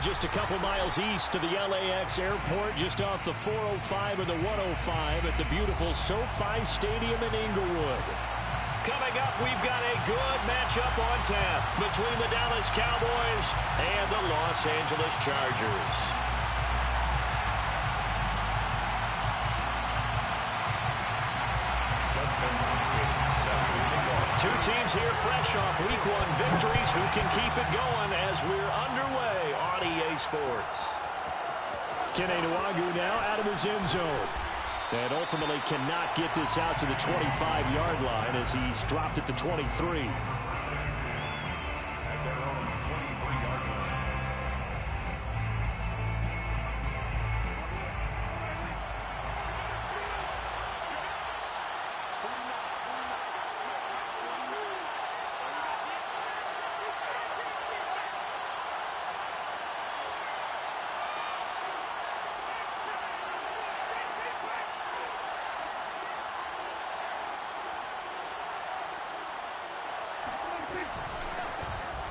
just a couple miles east of the LAX airport, just off the 405 and the 105 at the beautiful SoFi Stadium in Inglewood. Coming up, we've got a good matchup on tap between the Dallas Cowboys and the Los Angeles Chargers. Two teams here fresh off Week 1 victories who can keep it going as we're underway on EA Sports. NewHeat now out of his end zone. And ultimately cannot get this out to the 25-yard line as he's dropped at the 23.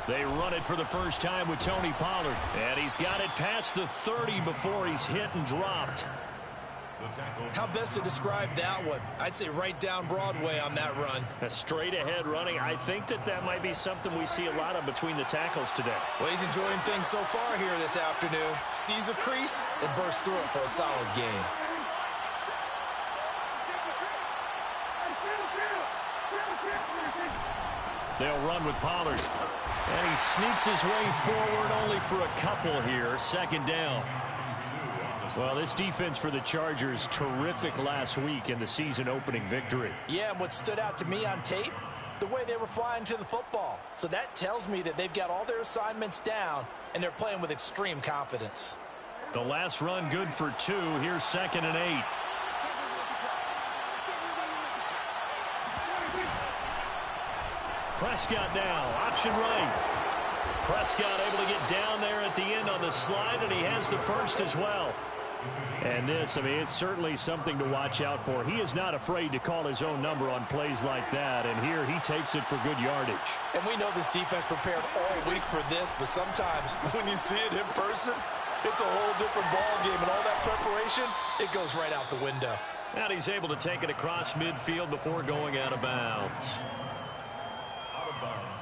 They run it for the first time with Tony Pollard. And he's got it past the 30 before he's hit and dropped. How best to describe that one? I'd say right down Broadway on that run. A straight ahead running. I think that might be something we see a lot of between the tackles today. Well, he's enjoying things so far here this afternoon. Sees a crease and bursts through it for a solid game. They'll run with Pollard. And he sneaks his way forward only for a couple here. Second down. Well, this defense for the Chargers, terrific last week in the season-opening victory. Yeah, and what stood out to me on tape, the way they were flying to the football. So that tells me that they've got all their assignments down, and they're playing with extreme confidence. The last run good for 2. Here's 2nd and 8. Prescott now, option right. Prescott able to get down there at the end on the slide, and he has the first as well. And this, I mean, it's certainly something to watch out for. He is not afraid to call his own number on plays like that, and here he takes it for good yardage. And we know this defense prepared all week for this, but sometimes when you see it in person, it's a whole different ball game, and all that preparation, it goes right out the window. And he's able to take it across midfield before going out of bounds.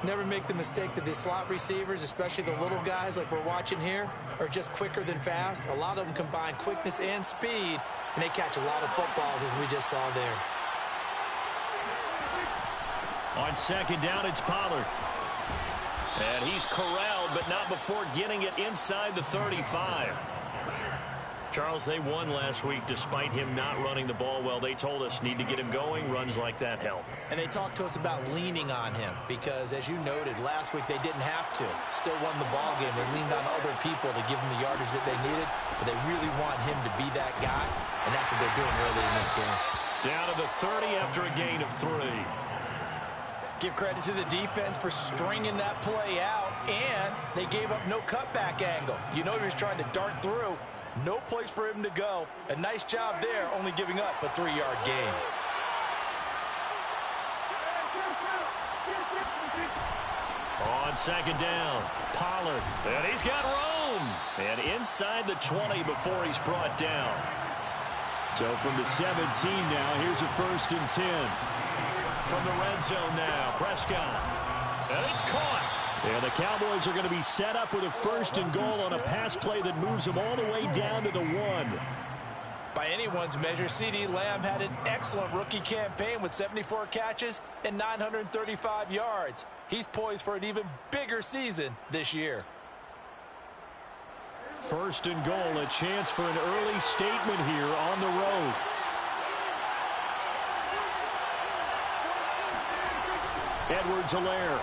Never make the mistake that the slot receivers, especially the little guys like we're watching here, are just quicker than fast. A lot of them combine quickness and speed, and they catch a lot of footballs, as we just saw there. On second down, it's Pollard. And he's corralled, but not before getting it inside the 35. Charles, they won last week despite him not running the ball well. They told us need to get him going. Runs like that help. And they talked to us about leaning on him because, as you noted, last week they didn't have to. Still won the ball game. They leaned on other people to give them the yardage that they needed, but they really want him to be that guy, and that's what they're doing early in this game. Down to the 30 after a gain of 3. Give credit to the defense for stringing that play out, and they gave up no cutback angle. You know he was trying to dart through. No place for him to go. A nice job there, only giving up a 3-yard gain. On second down, Pollard. And he's got room. And inside the 20 before he's brought down. So from the 17 now, here's a 1st and 10. From the red zone now, Prescott. And it's caught. And the Cowboys are going to be set up with a 1st and goal on a pass play that moves them all the way down to the 1. By anyone's measure, CeeDee Lamb had an excellent rookie campaign with 74 catches and 935 yards. He's poised for an even bigger season this year. 1st and goal, a chance for an early statement here on the road. Edwards-Helaire.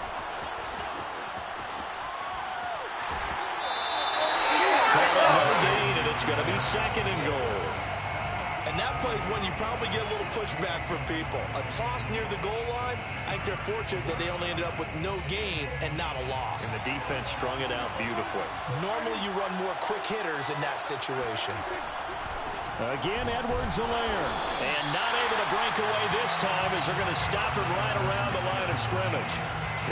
It's going to be 2nd and goal. And that plays when you probably get a little pushback from people. A toss near the goal line, I think they're fortunate that they only ended up with no gain and not a loss. And the defense strung it out beautifully. Normally you run more quick hitters in that situation. Again, Edwards-Helaire. And not able to break away this time as they're going to stop him right around the line of scrimmage.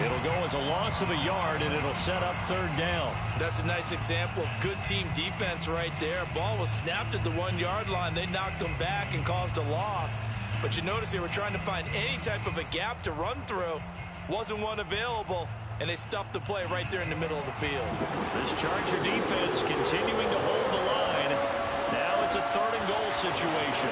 It'll go as a loss of a yard, and it'll set up third down. That's a nice example of good team defense right there. Ball was snapped at the 1-yard line. They knocked them back and caused a loss. But you notice they were trying to find any type of a gap to run through. Wasn't one available, and they stuffed the play right there in the middle of the field. This Charger defense continuing to hold the line. Now it's a 3rd and goal situation.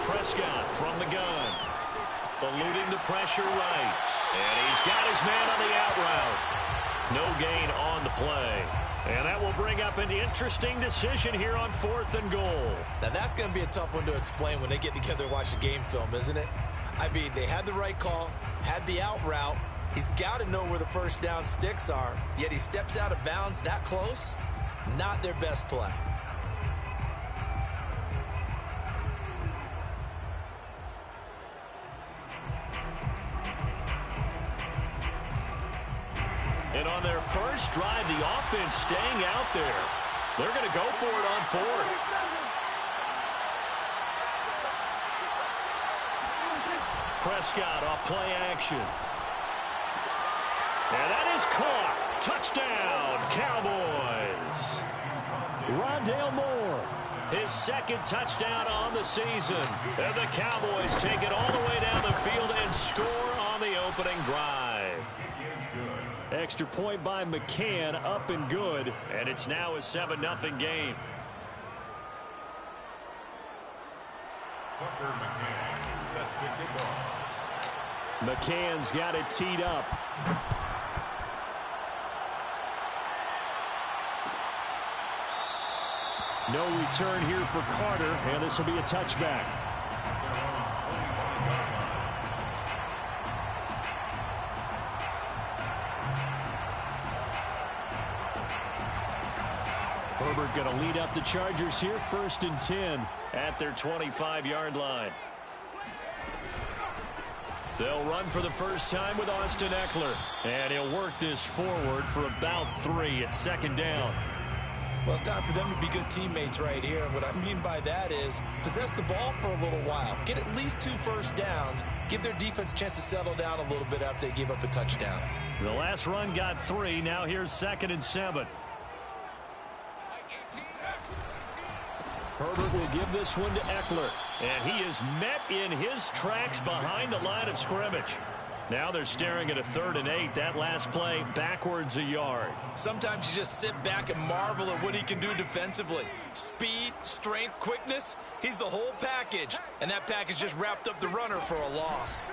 Prescott from the gun. Eluding the pressure right. And he's got his man on the out route. No gain on the play. And that will bring up an interesting decision here on 4th and goal. Now that's going to be a tough one to explain when they get together and watch the game film, isn't it? I mean, they had the right call, had the out route. He's got to know where the first down sticks are, yet he steps out of bounds that close. Not their best play. And on their first drive, the offense staying out there. They're going to go for it on 4th. Prescott off play action. And that is caught. Touchdown, Cowboys. Rondale Moore, his 2nd touchdown on the season. And the Cowboys take it all the way down the field and score on the opening drive. Extra point by McCann, up and good, and it's now a 7-0 game. Tucker McCann set to kick off. McCann's got it teed up. No return here for Carter, and this will be a touchback. Herbert going to lead up the Chargers here, 1st and 10 at their 25-yard line. They'll run for the first time with Austin Eckler, and he'll work this forward for about 3 at 2nd down. Well, it's time for them to be good teammates right here. And what I mean by that is possess the ball for a little while. Get at least 2 first downs. Give their defense a chance to settle down a little bit after they give up a touchdown. The last run got 3. Now here's 2nd and 7. Herbert will give this one to Eckler. And he is met in his tracks behind the line of scrimmage. Now they're staring at a 3rd and 8. That last play backwards a yard. Sometimes you just sit back and marvel at what he can do defensively. Speed, strength, quickness. He's the whole package. And that package just wrapped up the runner for a loss.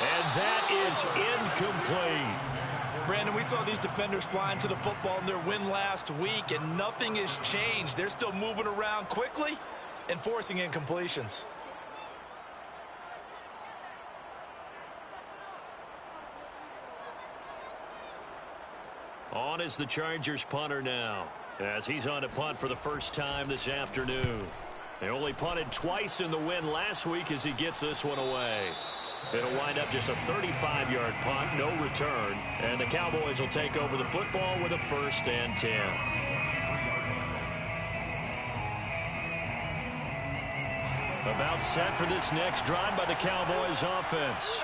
And that is incomplete. Brandon, we saw these defenders flying to the football in their win last week, and nothing has changed. They're still moving around quickly and forcing incompletions. On is the Chargers punter now, as he's on to punt for the first time this afternoon. They only punted twice in the win last week as he gets this one away. It'll wind up just a 35-yard punt, no return, and the Cowboys will take over the football with a 1st and 10. About set for this next drive by the Cowboys offense.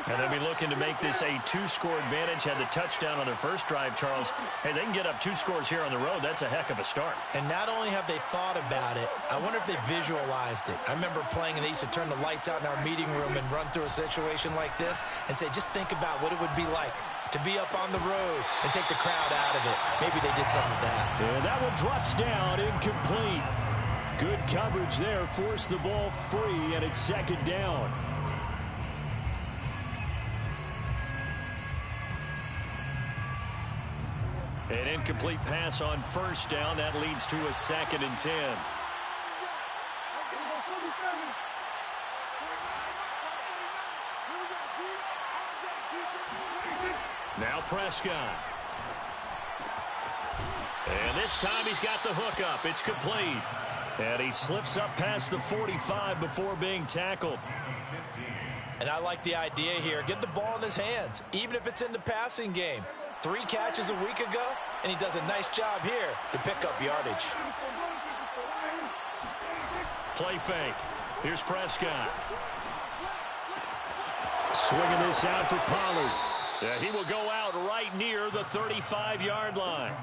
And they'll be looking to make this a 2-score advantage. Had the touchdown on their first drive, Charles. Hey, they can get up 2 scores here on the road. That's a heck of a start. And not only have they thought about it, I wonder if they visualized it. I remember playing, and they used to turn the lights out in our meeting room and run through a situation like this and say, just think about what it would be like to be up on the road and take the crowd out of it. Maybe they did some of that. And that one drops down, incomplete. Good coverage there, forced the ball free, and it's 2nd down. An incomplete pass on 1st down. That leads to a 2nd and 10. Now Prescott. And this time he's got the hook up. It's complete. And he slips up past the 45 before being tackled. And I like the idea here. Get the ball in his hands, even if it's in the passing game. 3 catches a week ago, and he does a nice job here to pick up yardage. Play fake. Here's Prescott. Swinging this out for Pollard. He will go out right near the 35-yard line.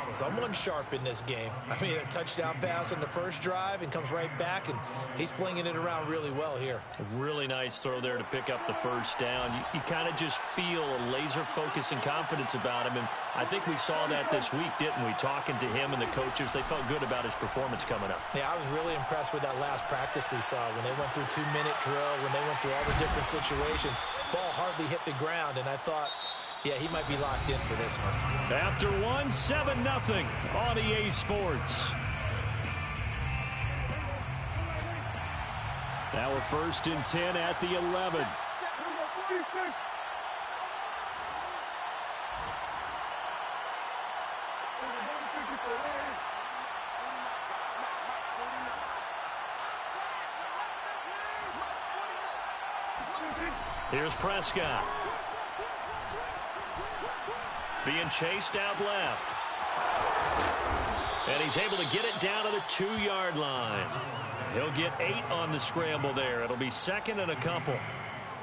Someone's sharp in this game. I mean, a touchdown pass on the first drive and comes right back, and he's flinging it around really well here. A really nice throw there to pick up the first down. You kind of just feel a laser focus and confidence about him, and I think we saw that this week, didn't we? Talking to him and the coaches, they felt good about his performance coming up. Yeah, I was really impressed with that last practice we saw when they went through 2-minute drill, when they went through all the different situations. Ball hardly hit the ground, and I thought, yeah, he might be locked in for this one. After 7-0 on EA Sports. Now we're 1st and 10 at the 11. Here's Prescott. Being chased out left. And he's able to get it down to the 2-yard line. He'll get 8 on the scramble there. It'll be 2nd and a couple.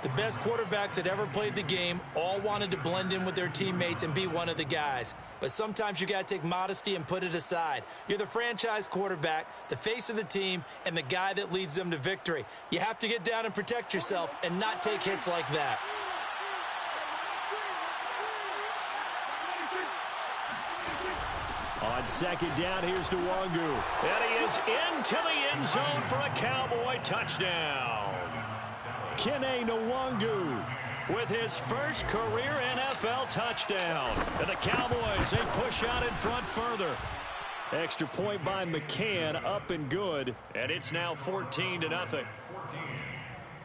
The best quarterbacks that ever played the game all wanted to blend in with their teammates and be one of the guys. But sometimes you got to take modesty and put it aside. You're the franchise quarterback, the face of the team, and the guy that leads them to victory. You have to get down and protect yourself and not take hits like that. On 2nd down, here's NewHeat. And he is into the end zone for a Cowboy touchdown. Kene NewHeat with his first career NFL touchdown. And the Cowboys, they push out in front further. Extra point by McCann, up and good. And it's now 14-0. 14.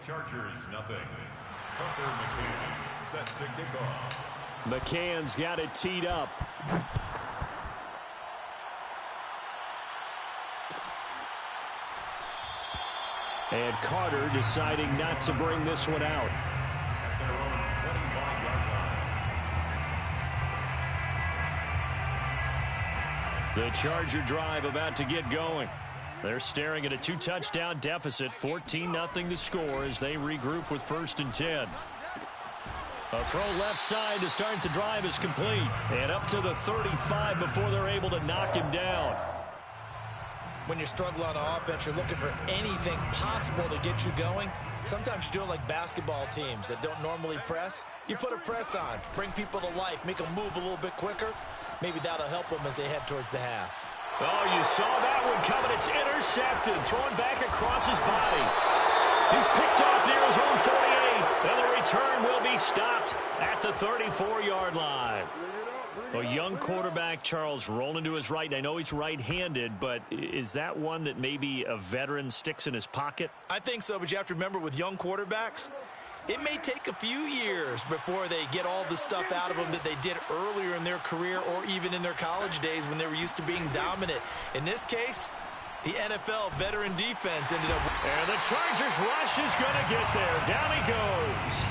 Chargers, nothing. Tucker McCann set to kick off. McCann's got it teed up. And Carter deciding not to bring this one out. At their own 25-yard line. The Charger drive about to get going. They're staring at a 2-touchdown deficit. 14-0 the score as they regroup with 1st and 10. A throw left side to start the drive is complete. And up to the 35 before they're able to knock him down. When you're struggling on offense, you're looking for anything possible to get you going. Sometimes you do it like basketball teams that don't normally press. You put a press on, bring people to life, make them move a little bit quicker. Maybe that'll help them as they head towards the half. Oh, you saw that one coming. It's intercepted. Thrown back across his body. He's picked off near his own 48. And the return will be stopped at the 34-yard line. A young quarterback, Charles, rolling to his right. I know he's right-handed, but is that one that maybe a veteran sticks in his pocket? I think so, but you have to remember with young quarterbacks, it may take a few years before they get all the stuff out of them that they did earlier in their career or even in their college days when they were used to being dominant. In this case, the NFL veteran defense ended up... And the Chargers rush is going to get there. Down he goes.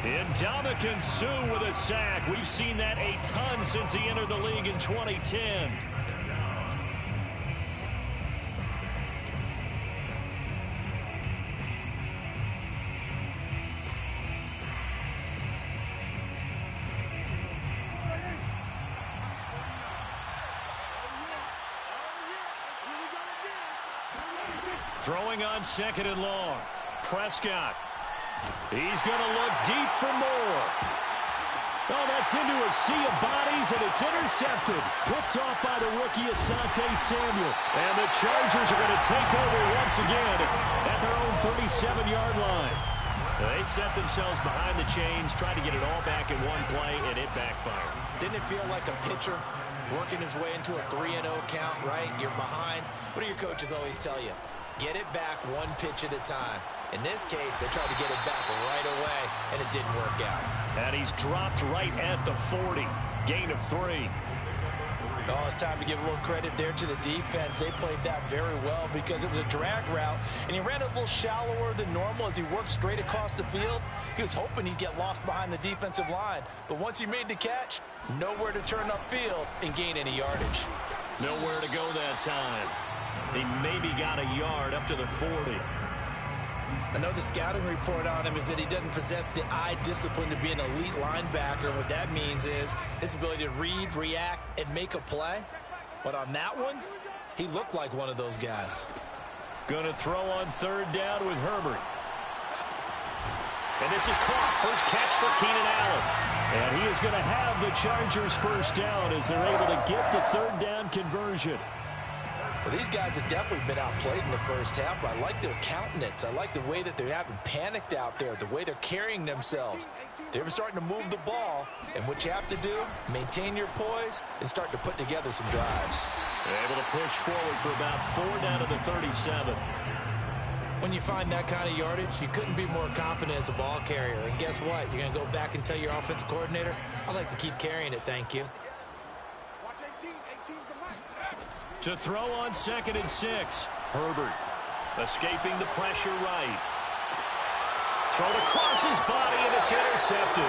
Ndamukong Suh with a sack. We've seen that a ton since he entered the league in 2010. Throwing on 2nd and long. Prescott. He's going to look deep for more. Oh, that's into a sea of bodies, and it's intercepted. Picked off by the rookie Asante Samuel. And the Chargers are going to take over once again at their own 37-yard line. They set themselves behind the chains, trying to get it all back in one play, and it backfired. Didn't it feel like a pitcher working his way into a 3-0 count, right? You're behind. What do your coaches always tell you? Get it back one pitch at a time. In this case, they tried to get it back right away, and it didn't work out. And he's dropped right at the 40. Gain of 3. Oh, it's time to give a little credit there to the defense. They played that very well because it was a drag route, and he ran a little shallower than normal as he worked straight across the field. He was hoping he'd get lost behind the defensive line, but once he made the catch, nowhere to turn upfield and gain any yardage. Nowhere to go that time. He maybe got a yard up to the 40. I know the scouting report on him is that he doesn't possess the eye discipline to be an elite linebacker. And what that means is his ability to read, react, and make a play. But on that one, he looked like one of those guys. Going to throw on third down with Herbert. And this is caught. First catch for Keenan Allen. And he is going to have the Chargers first down as they're able to get the third down conversion. Well, these guys have definitely been outplayed in the first half, but I like their countenance. I like the way that they haven't panicked out there, the way they're carrying themselves. They're starting to move the ball, and what you have to do, maintain your poise and start to put together some drives. They're able to push forward for about 4 down to the 37. When you find that kind of yardage, you couldn't be more confident as a ball carrier. And guess what? You're going to go back and tell your offensive coordinator, I'd like to keep carrying it, thank you. To throw on 2nd and 6. Herbert escaping the pressure right. Thrown across his body, and it's intercepted.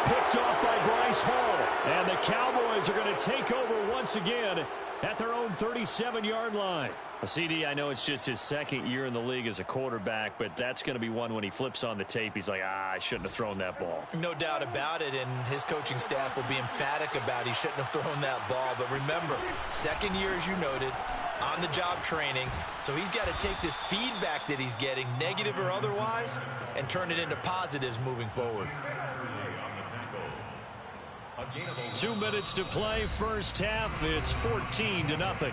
Picked off by Bryce Hall. And the Cowboys are going to take over once again at their own 37-yard line. CD, I know it's just his 2nd year in the league as a quarterback, but that's going to be one when he flips on the tape, he's like, I shouldn't have thrown that ball. No doubt about it, and his coaching staff will be emphatic about he shouldn't have thrown that ball. But remember, 2nd year, as you noted, on-the-job training, so he's got to take this feedback that he's getting, negative or otherwise, and turn it into positives moving forward. 2 minutes to play, first half. It's 14-0.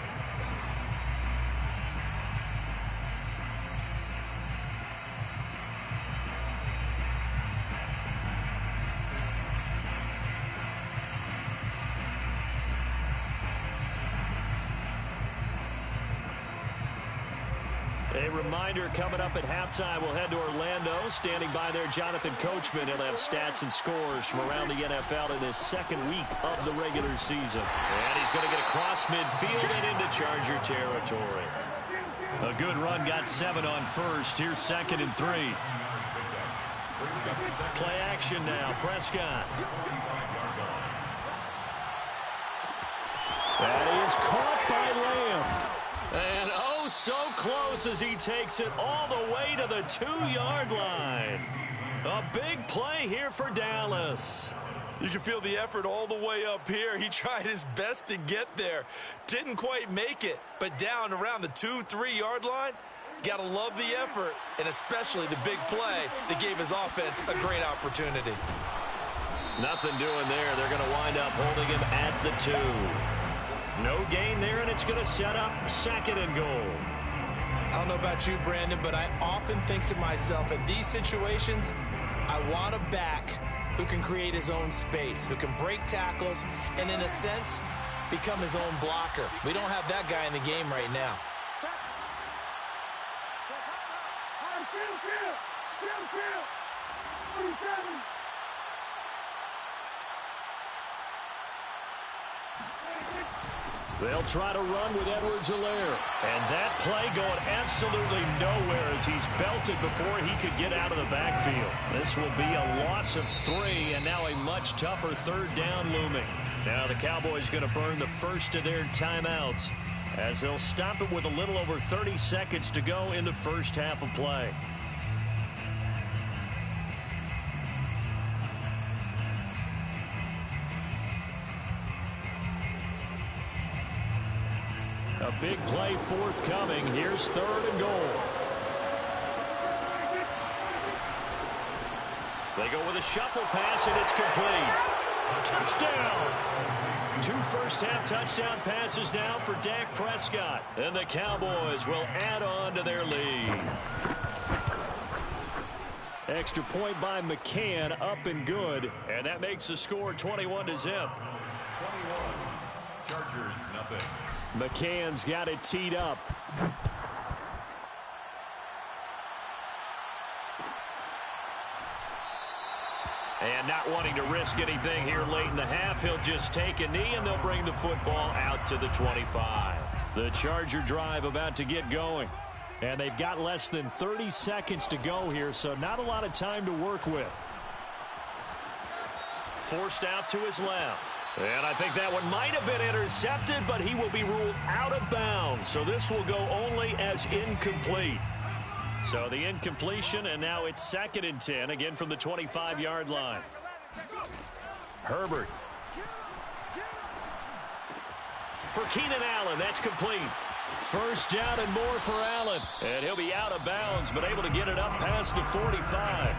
A reminder, coming up at halftime, we'll head to Orlando. Standing by there, Jonathan Coachman. He'll have stats and scores from around the NFL in this 2nd week of the regular season. And he's going to get across midfield and into Charger territory. A good run, got 7 on first. Here's 2nd and 3. Play action now, Prescott. That is caught by Lamb. And oh, so close as he takes it all the way to the 2-yard line. A big play here for Dallas. You can feel the effort all the way up here. He tried his best to get there. Didn't quite make it, but down around the 2-3-yard line, got to love the effort, and especially the big play that gave his offense a great opportunity. Nothing doing there. They're going to wind up holding him at the 2. No gain there, and it's going to set up 2nd and goal. I don't know about you, Brandon, but I often think to myself, in these situations, I want a back who can create his own space, who can break tackles, and in a sense, become his own blocker. We don't have that guy in the game right now. They'll try to run with Edwards-Helaire. And that play going absolutely nowhere as he's belted before he could get out of the backfield. This will be a loss of 3, and now a much tougher 3rd down looming. Now the Cowboys going to burn the first of their timeouts as they'll stop it with a little over 30 seconds to go in the first half of play. A big play forthcoming. Here's 3rd and goal. They go with a shuffle pass, and it's complete. Touchdown! 2 first-half touchdown passes now for Dak Prescott. And the Cowboys will add on to their lead. Extra point by McCann, up and good. And that makes the score 21-0. 21. Chargers, nothing. McCann's got it teed up. And not wanting to risk anything here late in the half, he'll just take a knee, and they'll bring the football out to the 25. The Charger drive about to get going. And they've got less than 30 seconds to go here, so not a lot of time to work with. Forced out to his left. And I think that one might have been intercepted, but he will be ruled out of bounds. So this will go only as incomplete. So the incompletion, and now it's 2nd and 10, again from the 25-yard line. Herbert. For Keenan Allen, that's complete. First down and more for Allen. And he'll be out of bounds, but able to get it up past the 45.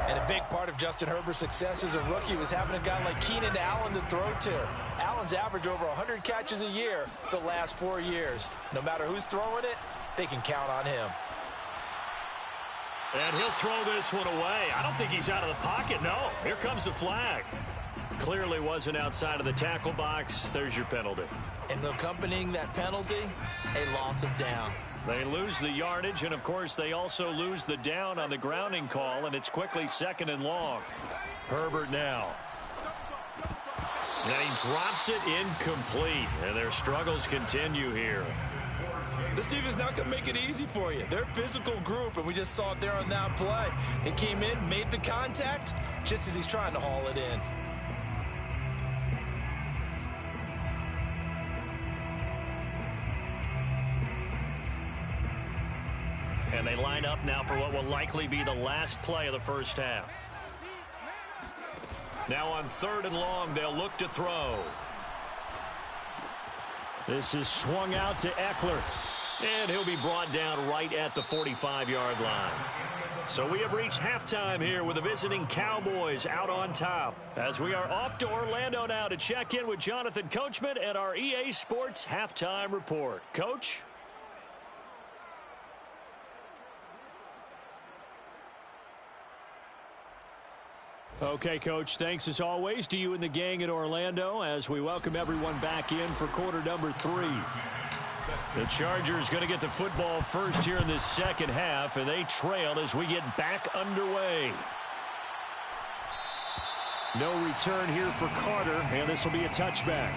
And a big part of Justin Herbert's success as a rookie was having a guy like Keenan Allen to throw to. Allen's averaged over 100 catches a year the last 4 years. No matter who's throwing it, they can count on him. And he'll throw this one away. I don't think he's out of the pocket. No, here comes the flag. Clearly wasn't outside of the tackle box. There's your penalty. And accompanying that penalty, a loss of down. They lose the yardage, and, of course, they also lose the down on the grounding call, and it's quickly 2nd and long. Herbert now. And he drops it incomplete, and their struggles continue here. This defense not going to make it easy for you. They're a physical group, and we just saw it there on that play. It came in, made the contact, just as he's trying to haul it in. And they line up now for what will likely be the last play of the first half. Now on 3rd and long, they'll look to throw. This is swung out to Eckler. And he'll be brought down right at the 45-yard line. So we have reached halftime here with the visiting Cowboys out on top. As we are off to Orlando now to check in with Jonathan Coachman and our EA Sports Halftime Report. Coach? Okay, Coach, thanks as always to you and the gang at Orlando as we welcome everyone back in for quarter number 3. The Chargers going to get the football first here in this second half, and they trail as we get back underway. No return here for Carter, and this will be a touchback.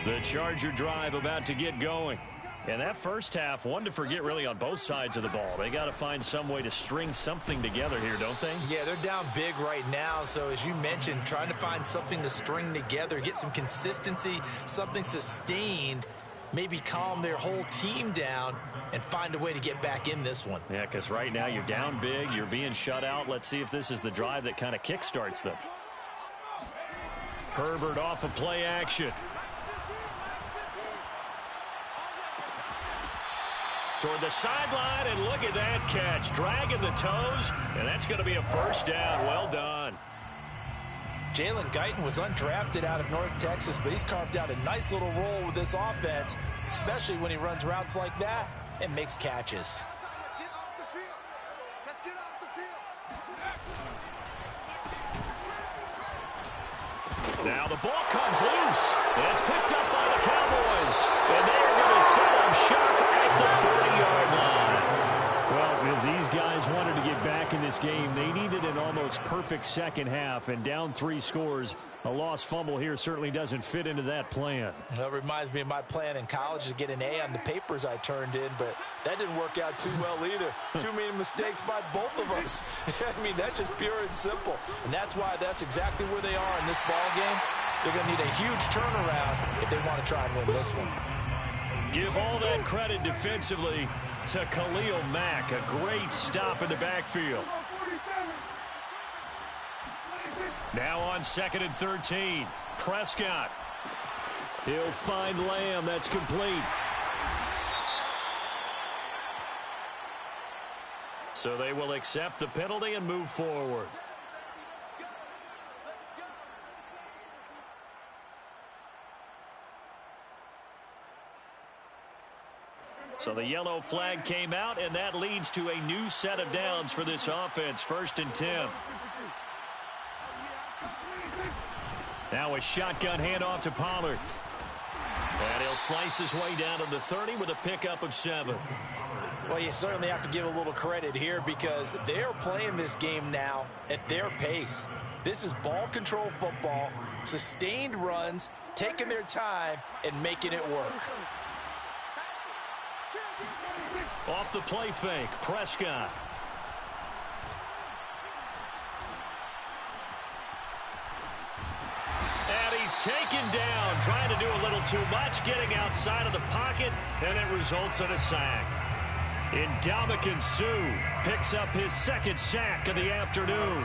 The Charger drive about to get going. And that first half, one to forget really on both sides of the ball. They got to find some way to string something together here, don't they? Yeah, they're down big right now. So as you mentioned, trying to find something to string together, get some consistency, something sustained, maybe calm their whole team down and find a way to get back in this one. Yeah, because right now you're down big, you're being shut out. Let's see if this is the drive that kind of kickstarts them. Herbert off of play action. Toward the sideline, and look at that catch. Dragging the toes, and that's going to be a first down. Well done. Jalen Guyton was undrafted out of North Texas, but he's carved out a nice little role with this offense, especially when he runs routes like that and makes catches. Now the ball comes loose. And it's picked up by the Cowboys. And they're going to set up shop at the 40-yard line. Well, if these guys wanted to get back in this game, they needed an almost perfect second half. And down 3 scores, a lost fumble here certainly doesn't fit into that plan. Well, it reminds me of my plan in college to get an A on the papers I turned in, but that didn't work out too well either. Too many mistakes by both of us. I mean, that's just pure and simple. And that's why that's exactly where they are in this ball game. They're going to need a huge turnaround if they want to try and win this one. Give all that credit defensively to Khalil Mack. A great stop in the backfield. Now on 2nd and 13. Prescott. He'll find Lamb. That's complete. So they will accept the penalty and move forward. So the yellow flag came out, and that leads to a new set of downs for this offense. 1st and 10. Now a shotgun handoff to Pollard. And he'll slice his way down to the 30 with a pickup of 7. Well, you certainly have to give a little credit here because they're playing this game now at their pace. This is ball control football, sustained runs, taking their time, and making it work. Off the play fake, Prescott. And he's taken down, trying to do a little too much, getting outside of the pocket, and it results in a sack. Ndamukong Suh picks up his 2nd sack of the afternoon.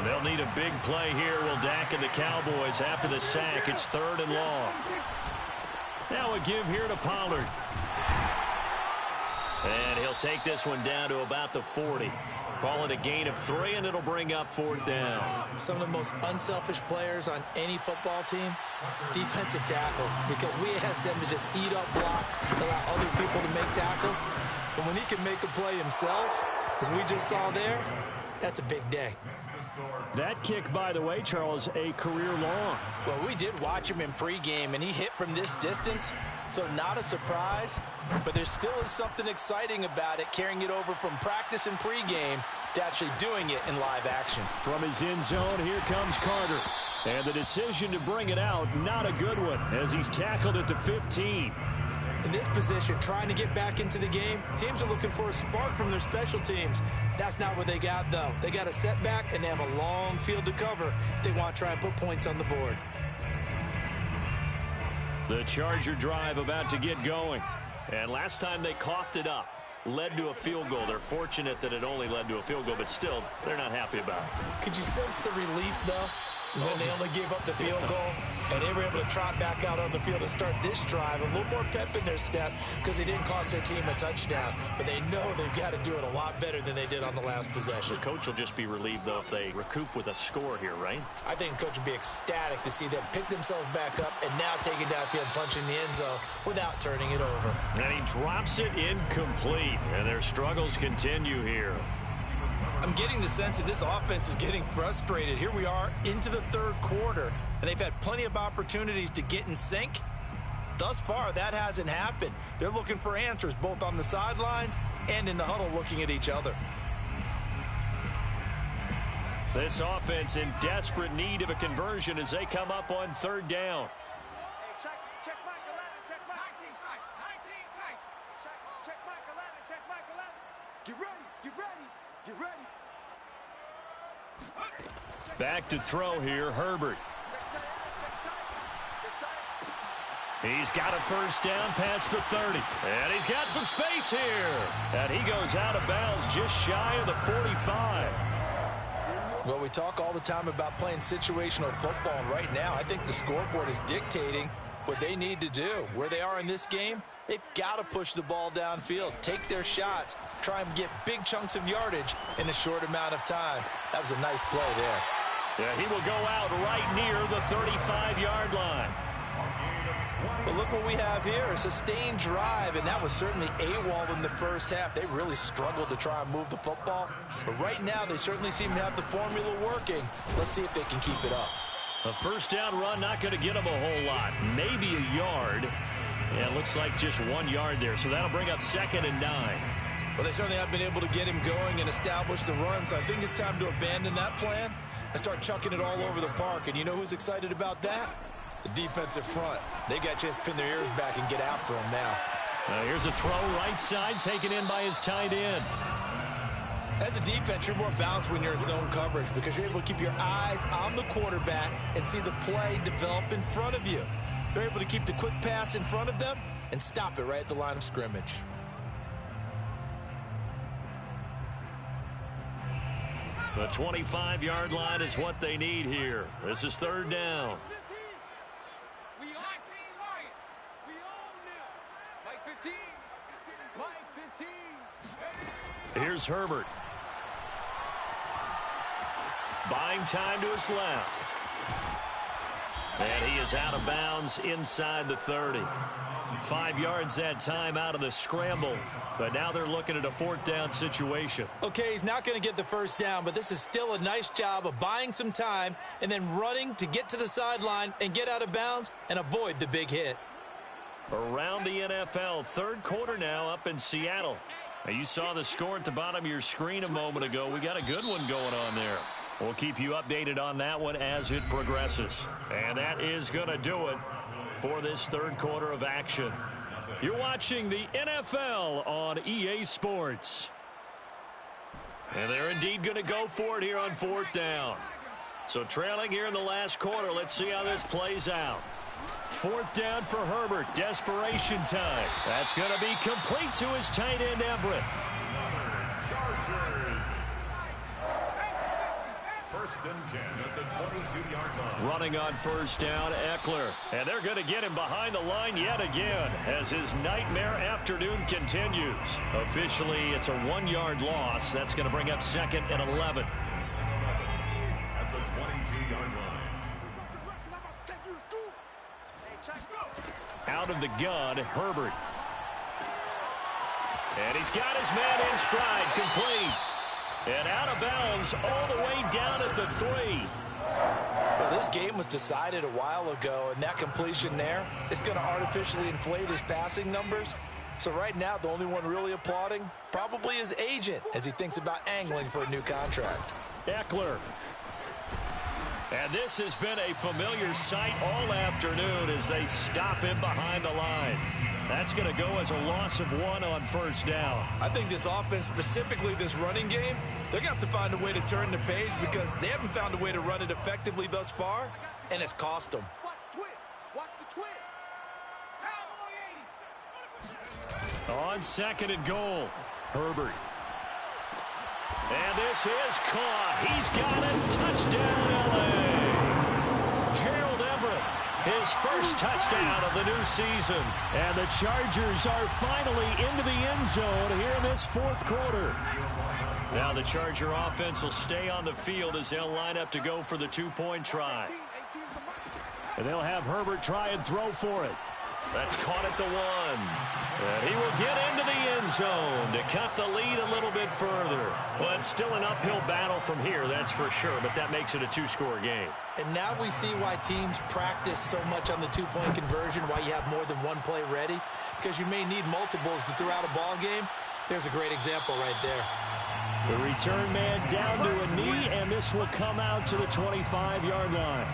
They'll need a big play here, will Dak and the Cowboys. After the sack, it's 3rd and long. Now a give here to Pollard. And he'll take this one down to about the 40. Call it a gain of 3, and it'll bring up 4th down. Some of the most unselfish players on any football team, defensive tackles, because we ask them to just eat up blocks, allow other people to make tackles. But when he can make a play himself, as we just saw there, that's a big day. That kick, by the way, Charles, a career long. Well, we did watch him in pregame, and he hit from this distance, so not a surprise. But there still is something exciting about it, carrying it over from practice and pregame to actually doing it in live action. From his end zone, here comes Carter. And the decision to bring it out, not a good one, as he's tackled at the 15. In this position, trying to get back into the game, teams are looking for a spark from their special teams. That's not what they got, though. They got a setback, and they have a long field to cover if they want to try and put points on the board. The Charger drive about to get going. And last time they coughed it up, led to a field goal. They're fortunate that it only led to a field goal, but still, they're not happy about it. Could you sense the relief, though, when they only gave up the field goal and they were able to trot back out on the field and start this drive? A little more pep in their step because they didn't cost their team a touchdown, but they know they've got to do it a lot better than they did on the last possession. The coach will just be relieved, though, if they recoup with a score here, right? I think the coach would be ecstatic to see them pick themselves back up and now take it downfield, punching the end zone without turning it over. And he drops it incomplete, and their struggles continue here. I'm getting the sense that this offense is getting frustrated. Here we are into the 3rd quarter, and they've had plenty of opportunities to get in sync. Thus far, that hasn't happened. They're looking for answers both on the sidelines and in the huddle looking at each other. This offense in desperate need of a conversion as they come up on 3rd down. Check Michael Allen, check Michael. 19 side. Check Michael Allen, check Michael Allen. Get ready. Back to throw here, Herbert. He's got a 1st down past the 30. And he's got some space here. And he goes out of bounds just shy of the 45. Well, we talk all the time about playing situational football, and right now I think the scoreboard is dictating what they need to do. Where they are in this game, they've got to push the ball downfield, take their shots, try and get big chunks of yardage in a short amount of time. That was a nice play there. Yeah, he will go out right near the 35-yard line. But look what we have here, a sustained drive, and that was certainly AWOL in the first half. They really struggled to try and move the football. But right now, they certainly seem to have the formula working. Let's see if they can keep it up. A 1st down run, not going to get them a whole lot. Maybe a yard. Yeah, it looks like just 1 yard there, so that'll bring up 2nd and 9. Well, they certainly have been able to get him going and establish the run, so I think it's time to abandon that plan and start chucking it all over the park. And you know who's excited about that? The defensive front. They got a chance to pin their ears back and get after him now. Here's a throw right side, taken in by his tight end. As a defense, you're more balanced when you're in zone coverage because you're able to keep your eyes on the quarterback and see the play develop in front of you. They're able to keep the quick pass in front of them and stop it right at the line of scrimmage. The 25-yard line is what they need here. This is 3rd down. We are Team Lion. We own them. Mike 15. Mike 15. Here's Herbert. Buying time to his left. And he is out of bounds inside the 30. 5 yards that time out of the scramble. But now they're looking at a 4th down situation. Okay, he's not going to get the first down, but this is still a nice job of buying some time and then running to get to the sideline and get out of bounds and avoid the big hit. Around the NFL, 3rd quarter now up in Seattle. Now, you saw the score at the bottom of your screen a moment ago. We got a good one going on there. We'll keep you updated on that one as it progresses. And that is going to do it for this 3rd quarter of action. You're watching the NFL on EA Sports. And they're indeed going to go for it here on 4th down. So trailing here in the last quarter, let's see how this plays out. 4th down for Herbert. Desperation time. That's going to be complete to his tight end, Everett. Chargers. 1st and 10 at the 22-yard line. Running on 1st down, Eckler. And they're going to get him behind the line yet again as his nightmare afternoon continues. Officially, it's a 1-yard loss. That's going to bring up 2nd and 11. At the 22-yard line. Out of the gun, Herbert. And he's got his man in stride, complete. And out of bounds all the way down at the 3. Well, this game was decided a while ago, and that completion there is going to artificially inflate his passing numbers. So right now, the only one really applauding probably his agent as he thinks about angling for a new contract. Eckler. And this has been a familiar sight all afternoon as they stop him behind the line. That's going to go as a loss of 1 on 1st down. I think this offense, specifically this running game, they're going to have to find a way to turn the page because they haven't found a way to run it effectively thus far, and it's cost them. Watch the twist. Watch the twist. On 2nd and goal, Herbert. And this is caught. He's got it. Touchdown, L.A. Gerald Everett, his first touchdown of the new season. And the Chargers are finally into the end zone here in this 4th quarter. Now the Charger offense will stay on the field as they'll line up to go for the 2-point try. And they'll have Herbert try and throw for it. That's caught at the 1. And he will get into the end zone to cut the lead a little bit further. Well, it's still an uphill battle from here, that's for sure, but that makes it a 2-score game. And now we see why teams practice so much on the 2-point conversion, why you have more than one play ready, because you may need multiples to throw out a ball game. There's a great example right there. The return man down to a knee, and this will come out to the 25-yard line.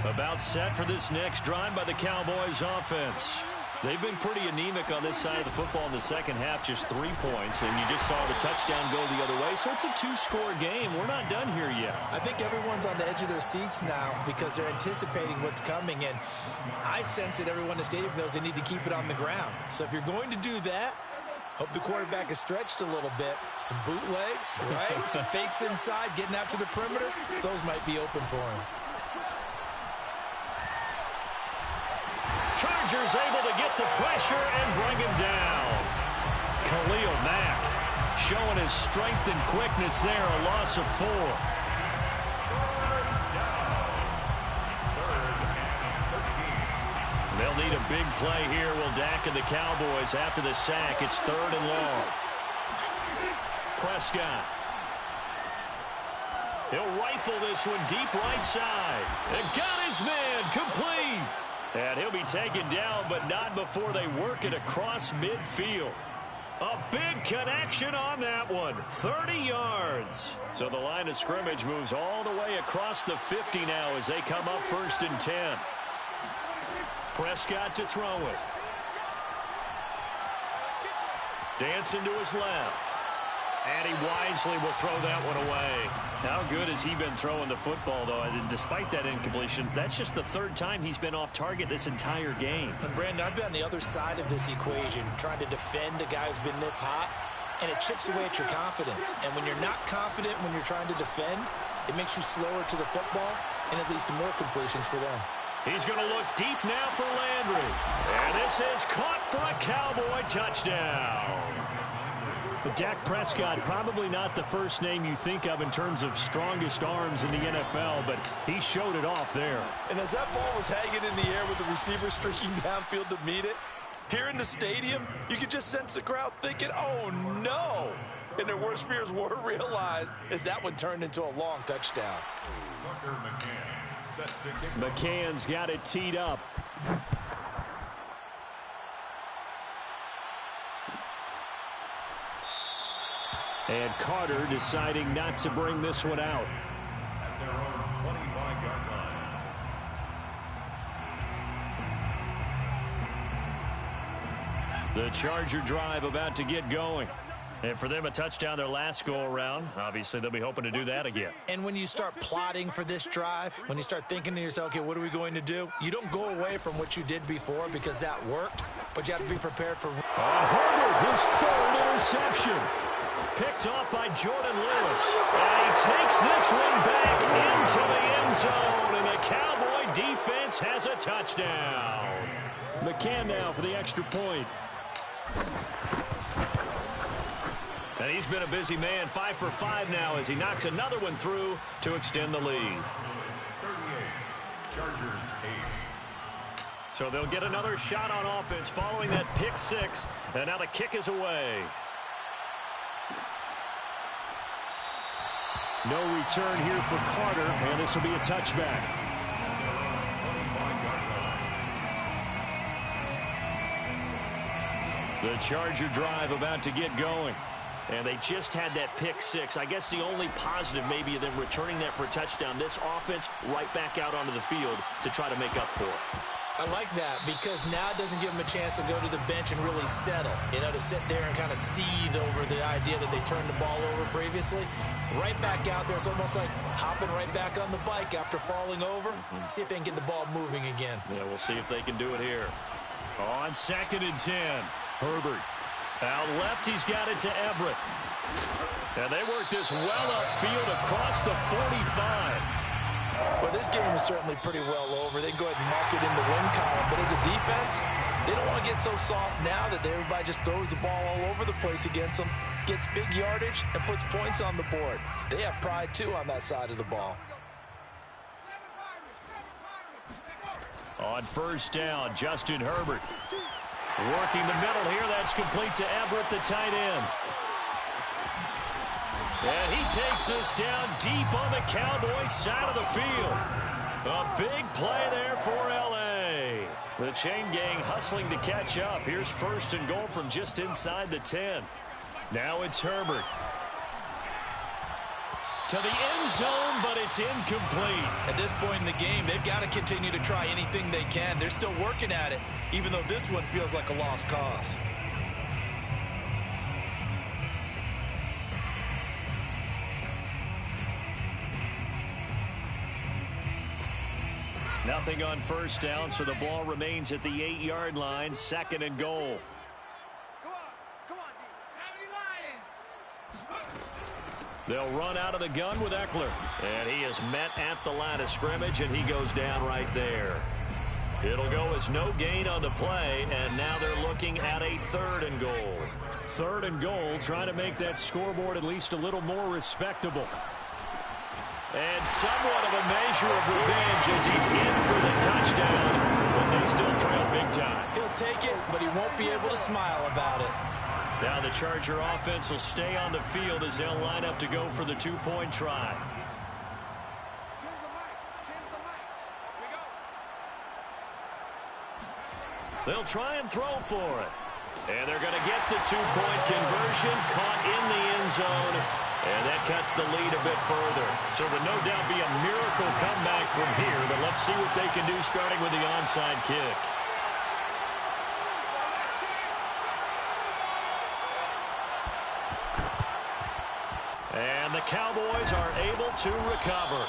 About set for this next drive by the Cowboys offense. They've been pretty anemic on this side of the football in the second half, just 3 points, and you just saw the touchdown go the other way, so it's a 2-score game. We're not done here yet. I think everyone's on the edge of their seats now because they're anticipating what's coming, and I sense that everyone in the stadium knows they need to keep it on the ground. So if you're going to do that, hope the quarterback is stretched a little bit. Some bootlegs, right? Some fakes inside, getting out to the perimeter. Those might be open for him. Chargers able to get the pressure and bring him down. Khalil Mack showing his strength and quickness there, a loss of 4. They'll need a big play here, will Dak and the Cowboys after the sack. It's 3rd and long. Prescott. He'll rifle this one deep right side. And got his man complete. And he'll be taken down, but not before they work it across midfield. A big connection on that one. 30 yards. So the line of scrimmage moves all the way across the 50 now as they come up 1st and 10. Prescott to throw it. Dancing to his left. And he wisely will throw that one away. How good has he been throwing the football, though? And despite that incompletion, that's just the 3rd time he's been off target this entire game. And Brandon, I've been on the other side of this equation, trying to defend a guy who's been this hot, and it chips away at your confidence. And when you're not confident when you're trying to defend, it makes you slower to the football, and it leads to more completions for them. He's going to look deep now for Landry. And this is caught for a Cowboy touchdown. But Dak Prescott, probably not the first name you think of in terms of strongest arms in the NFL, but he showed it off there. And as that ball was hanging in the air with the receiver streaking downfield to meet it, here in the stadium, you could just sense the crowd thinking, oh, no. And their worst fears were realized as that one turned into a long touchdown. Tucker McCann set to kick off. McCann's got it teed up. And Carter deciding not to bring this one out. At their own 25-yard line. The Charger drive about to get going. And for them, a touchdown their last go-around. Obviously, they'll be hoping to do that again. And when you start plotting for this drive, when you start thinking to yourself, okay, what are we going to do? You don't go away from what you did before because that worked, but you have to be prepared for... Herbert, his third interception. Picked off by Jordan Lewis. And he takes this one back into the end zone, and the Cowboy defense has a touchdown. McCann now for the extra point. And he's been a busy man, 5 for 5 now as he knocks another one through to extend the lead. 38, Chargers 8. So they'll get another shot on offense following that pick six, and now the kick is away. No return here for Carter, and this will be a touchback. 25-yard line. The Charger drive about to get going. And they just had that pick six. I guess the only positive maybe of them returning that for a touchdown. This offense right back out onto the field to try to make up for it. I like that because now it doesn't give them a chance to go to the bench and really settle, you know, to sit there and kind of seethe over the idea that they turned the ball over previously. Right back out there, it's almost like hopping right back on the bike after falling over. See if they can get the ball moving again. Yeah, we'll see if they can do it here. On 2nd and 10, Herbert. Out left, he's got it to Everett. And they work this well upfield across the 45. Well, this game is certainly pretty well over. They go ahead and mark it in the win column. But as a defense, they don't want to get so soft now that everybody just throws the ball all over the place against them, gets big yardage, and puts points on the board. They have pride, too, on that side of the ball. On 1st down, Justin Herbert. Working the middle here. That's complete to Everett, the tight end. And he takes this down deep on the Cowboys side of the field. A big play there for L.A. The chain gang hustling to catch up. Here's 1st and goal from just inside the 10. Now it's Herbert. To the end zone, but it's incomplete. At this point in the game, they've got to continue to try anything they can. They're still working at it, even though this one feels like a lost cause. Nothing on 1st down, so the ball remains at the 8-yard line. 2nd and goal. Come on, D. 70 Lions. They'll run out of the gun with Eckler. And he is met at the line of scrimmage, and he goes down right there. It'll go as no gain on the play, and now they're looking at a 3rd and goal. 3rd and goal, trying to make that scoreboard at least a little more respectable. And somewhat of a measure of revenge as he's in for the touchdown, but they still trail big time. He'll take it, but he won't be able to smile about it. Now the Charger offense will stay on the field as they'll line up to go for the 2-point try. Change the mic. Change the mic. Here we go. They'll try and throw for it. And they're going to get the 2-point conversion, caught in the end zone. And that cuts the lead a bit further. So it would no doubt be a miracle comeback from here, but let's see what they can do starting with the onside kick. And the Cowboys are able to recover.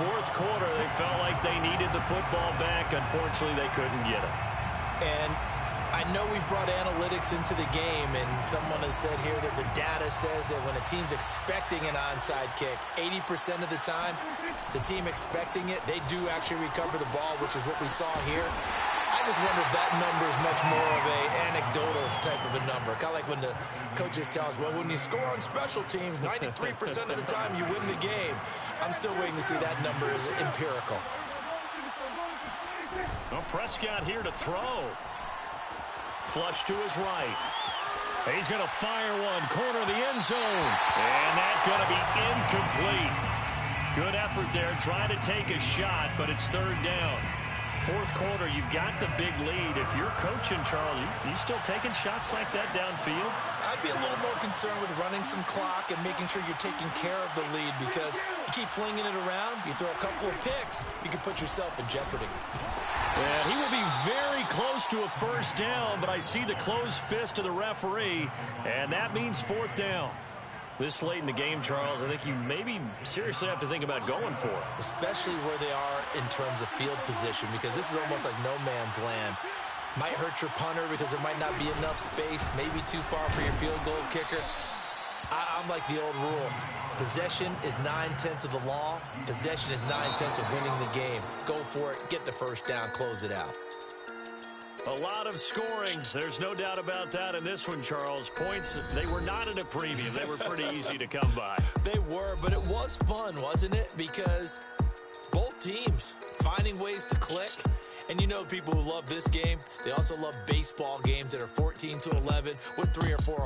4th quarter, they felt like they needed the football back. Unfortunately, they couldn't get it. And I know we brought analytics into the game, and someone has said here that the data says that when a team's expecting an onside kick, 80% of the time, the team expecting it, they do actually recover the ball, which is what we saw here. I just wonder if that number is much more of a anecdotal type of a number. Kind of like when the coaches tell us, well, when you score on special teams, 93% of the time you win the game. I'm still waiting to see that number is empirical. Well, Prescott here to throw. Flush to his right. He's going to fire one, corner of the end zone. And that's going to be incomplete. Good effort there, trying to take a shot, but it's third down. Fourth quarter, you've got the big lead. If you're coaching, Charles, you still taking shots like that downfield? I'd be a little more concerned with running some clock and making sure you're taking care of the lead, because you keep flinging it around, you throw a couple of picks, you can put yourself in jeopardy. And he will be very close to a first down, but I see the closed fist of the referee, and that means fourth down. This late in the game, Charles, I think you maybe seriously have to think about going for it. Especially where they are in terms of field position, because this is almost like no man's land. Might hurt your punter because there might not be enough space, maybe too far for your field goal kicker. I'm like the old rule. Possession is 9/10 of the law. Possession is 9/10 of winning the game. Go for it, get the first down, close it out. A lot of scoring. There's no doubt about that in this one, Charles. Points, they were not at a premium. They were pretty easy to come by. They were, but it was fun, wasn't it? Because both teams finding ways to click. And you know people who love this game, they also love baseball games that are 14-11 with 3 or 4